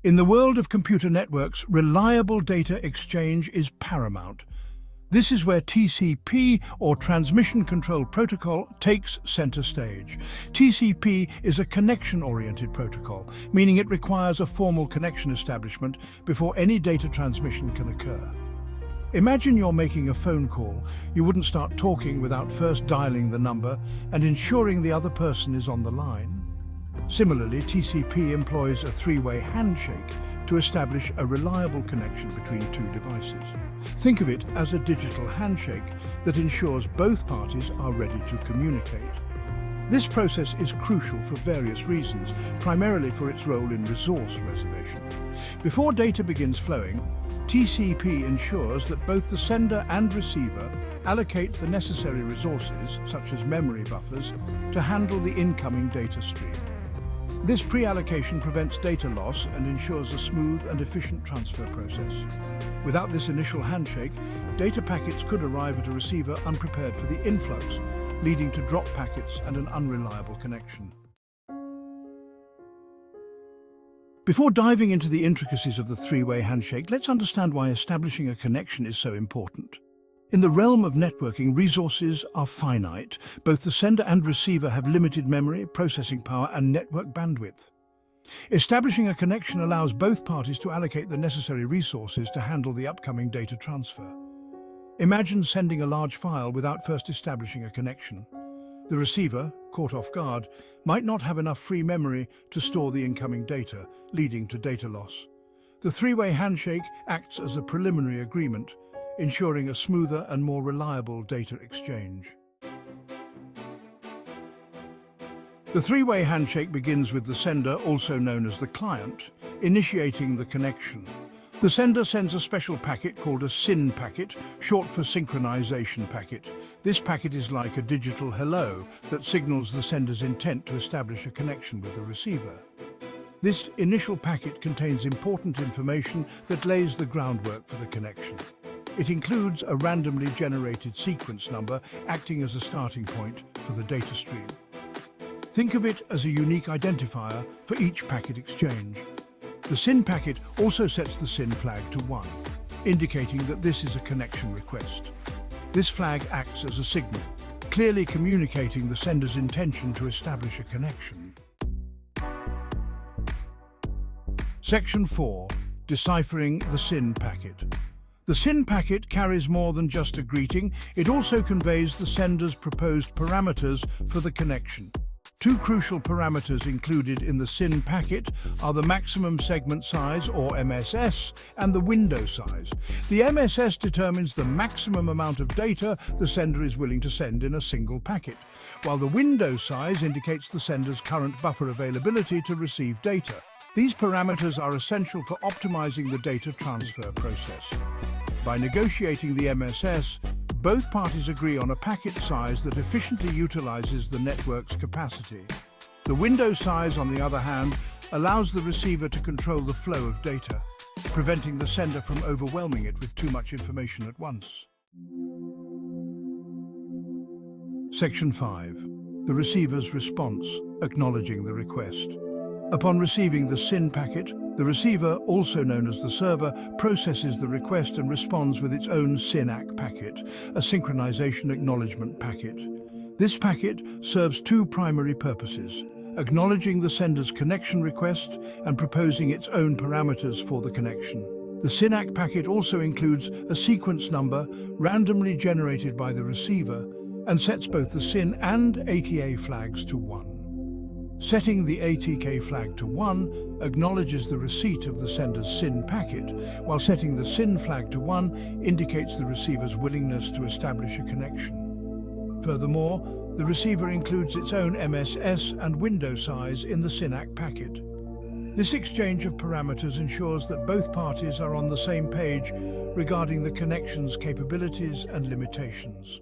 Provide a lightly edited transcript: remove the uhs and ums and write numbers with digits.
In the world of computer networks, reliable data exchange is paramount. This is where TCP, or Transmission Control Protocol, takes center stage. TCP is a connection-oriented protocol, meaning it requires a formal connection establishment before any data transmission can occur. Imagine you're making a phone call. You wouldn't start talking without first dialing the number and ensuring the other person is on the line. Similarly, TCP employs a three-way handshake to establish a reliable connection between two devices. Think of it as a digital handshake that ensures both parties are ready to communicate. This process is crucial for various reasons, primarily for its role in resource reservation. Before data begins flowing, TCP ensures that both the sender and receiver allocate the necessary resources, such as memory buffers, to handle the incoming data stream. This pre-allocation prevents data loss and ensures a smooth and efficient transfer process. Without this initial handshake, data packets could arrive at a receiver unprepared for the influx, leading to drop packets and an unreliable connection. Before diving into the intricacies of the three-way handshake, let's understand why establishing a connection is so important. In the realm of networking, resources are finite. Both the sender and receiver have limited memory, processing power, and network bandwidth. Establishing a connection allows both parties to allocate the necessary resources to handle the upcoming data transfer. Imagine sending a large file without first establishing a connection. The receiver, caught off guard, might not have enough free memory to store the incoming data, leading to data loss. The three-way handshake acts as a preliminary agreement, ensuring a smoother and more reliable data exchange. The three-way handshake begins with the sender, also known as the client, initiating the connection. The sender sends a special packet called a SYN packet, short for synchronization packet. This packet is like a digital hello that signals the sender's intent to establish a connection with the receiver. This initial packet contains important information that lays the groundwork for the connection. It includes a randomly generated sequence number acting as a starting point for the data stream. Think of it as a unique identifier for each packet exchange. The SYN packet also sets the SYN flag to 1, indicating that this is a connection request. This flag acts as a signal, clearly communicating the sender's intention to establish a connection. Section 4. Deciphering the SYN packet. The SYN packet carries more than just a greeting. It also conveys the sender's proposed parameters for the connection. Two crucial parameters included in the SYN packet are the maximum segment size, or MSS, and the window size. The MSS determines the maximum amount of data the sender is willing to send in a single packet, while the window size indicates the sender's current buffer availability to receive data. These parameters are essential for optimizing the data transfer process. By negotiating the MSS, both parties agree on a packet size that efficiently utilizes the network's capacity. The window size, on the other hand, allows the receiver to control the flow of data, preventing the sender from overwhelming it with too much information at once. Section 5. The receiver's response, acknowledging the request. Upon receiving the SYN packet, the receiver, also known as the server, processes the request and responds with its own SYN-ACK packet, a synchronization acknowledgement packet. This packet serves two primary purposes: acknowledging the sender's connection request and proposing its own parameters for the connection. The SYN-ACK packet also includes a sequence number randomly generated by the receiver and sets both the SYN and ATA flags to 1. Setting the ATK flag to 1 acknowledges the receipt of the sender's SYN packet, while setting the SYN flag to 1 indicates the receiver's willingness to establish a connection. Furthermore, the receiver includes its own MSS and window size in the SYN-ACK packet. This exchange of parameters ensures that both parties are on the same page regarding the connection's capabilities and limitations.